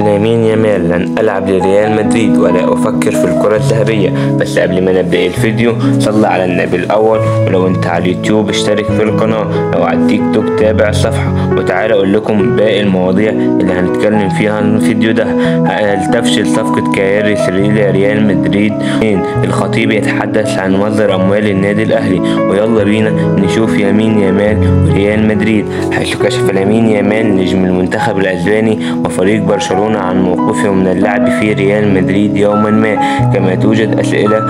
لامين يامال: لن ألعب لريال مدريد ولا أفكر في الكرة الذهبية. بس قبل ما نبدأ الفيديو صلي على النبي الأول، ولو أنت على اليوتيوب اشترك في القناة، لو على التيك توك تابع الصفحة. وتعالى أقول لكم باقي المواضيع اللي هنتكلم فيها في الفيديو ده. هل تفشل صفقة كايرس لريال مدريد؟ الخطيب يتحدث عن مصدر أموال النادي الأهلي. ويلا بينا نشوف لامين يامال وريال مدريد، حيث كشف لامين يامال نجم المنتخب الأسباني وفريق برشلونة عن موقفه من اللعب في ريال مدريد يوما ما، كما توجد أسئلة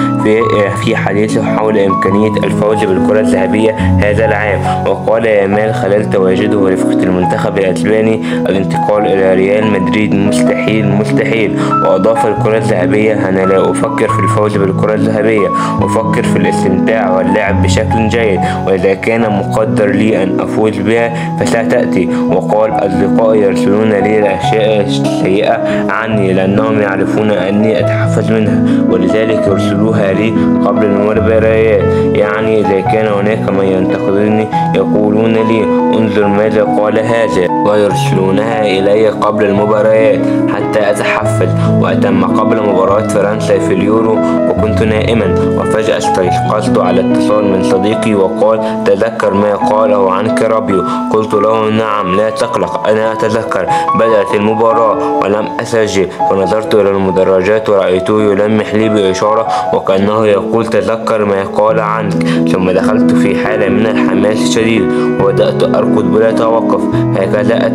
في حديثه حول إمكانية الفوز بالكرة الذهبية هذا العام. وقال يامال خلال تواجده ورفقة المنتخب الأسباني: الانتقال إلى ريال مدريد مستحيل مستحيل. وأضاف: الكرة الذهبية أنا لا أفكر في الفوز بالكرة الذهبية، أفكر في الاستمتاع واللعب بشكل جيد، وإذا كان مقدر لي أن أفوز بها فستأتي. وقال: أصدقائي يرسلون لي الأشياء السيئة عني لأنهم يعرفون أني أتحفز منها، ولذلك يرسلوها لي قبل المباريات. يعني إذا كان هناك من ينتقدني يقولون لي: انظر ماذا قال هذا، ويرسلونها إلي قبل المباريات حتى أتحفز. وأتم قبل مباراة فرنسا في اليورو وكنت نائما، وفجأة استيقظت على اتصال من صديقي وقال: تذكر ما قاله عنك رابيو؟ قلت له: نعم لا تقلق أنا أتذكر. بدأت المباراة ولم أسجل، فنظرت إلى المدرجات ورأيته يلمح لي بإشارة وكأنه يقول: تذكر ما قال عنك. ثم دخلت في حالة من الحماس الشديد وبدأت أركض بلا توقف، هكذا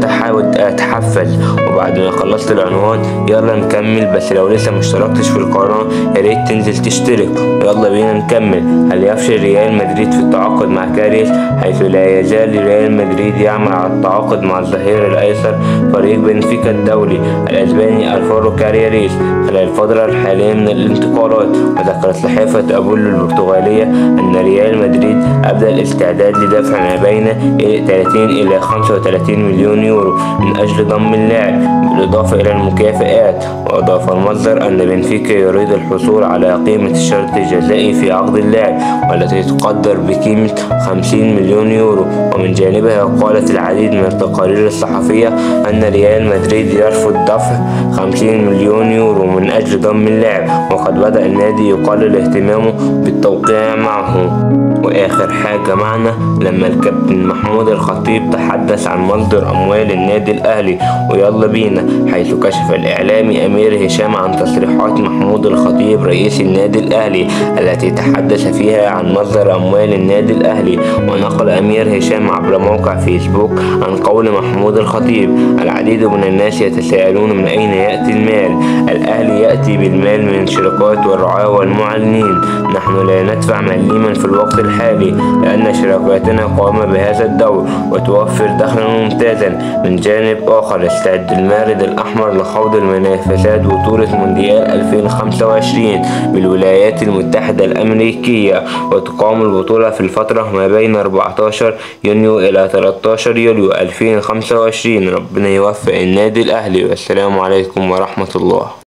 أتحفز. وبعد ما خلصت العنوان: يلا نكمل، بس لو لسه مشتركتش في القناة ياريت تنزل تشترك. يلا بينا نكمل. هل يفشل ريال مدريد في التعاقد مع كاريس؟ حيث لا يزال ريال مدريد يعمل على التعاقد مع الظهير الأيسر فريق بنفيكا الدولي الأسباني ألفارو كاريس خلال الفترة الحالية من الانتقالات. وذكرت صحيفة أبولو البرتغالية أن ريال مدريد أبدأ الاستعداد لدفع ما بين 30 إلى 35 مليون يورو من أجل ضم اللاعب، بالإضافة إلى المكافآت. وأضاف المصدر أن بنفيكا يريد الحصول على قيمة الشرط الجزائي في عقد اللاعب، والتي تقدر بقيمة 50 مليون يورو. ومن جانبها قالت العديد من التقارير الصحفية أن ريال مدريد يرفض دفع 50 مليون يورو من أجل ضم اللاعب، وقد بدأ النادي يقلل اهتمامه بالتوقيع معه. وآخر حاجة معنا لما الكابتن محمود الخطيب تحدث عن مصدر أموال النادي الأهلي. ويلا بينا، حيث كشف الإعلامي أمير هشام عن تصريحات محمود الخطيب رئيس النادي الأهلي التي تحدث فيها عن مصدر أموال النادي الأهلي. ونقل أمير هشام عبر موقع فيسبوك عن قول محمود الخطيب: العديد من الناس يتساءلون من أين يأتي المال. الأهلي يأتي بالمال من الشركات والرعاة والمعلنين. نحن لا ندفع مليما في الوقت الحالي لأن شركاتنا قائمة بهذا الدور وتوفر دخلا ممتازا. من جانب آخر، يستعد المارد الأحمر لخوض المنافسات بطولة مونديال 2025 بالولايات المتحدة الأمريكية، وتقام البطولة في الفترة ما بين 14 يونيو إلى 13 يوليو 2025. ربنا يوفق النادي الأهلي، والسلام عليكم ورحمة الله.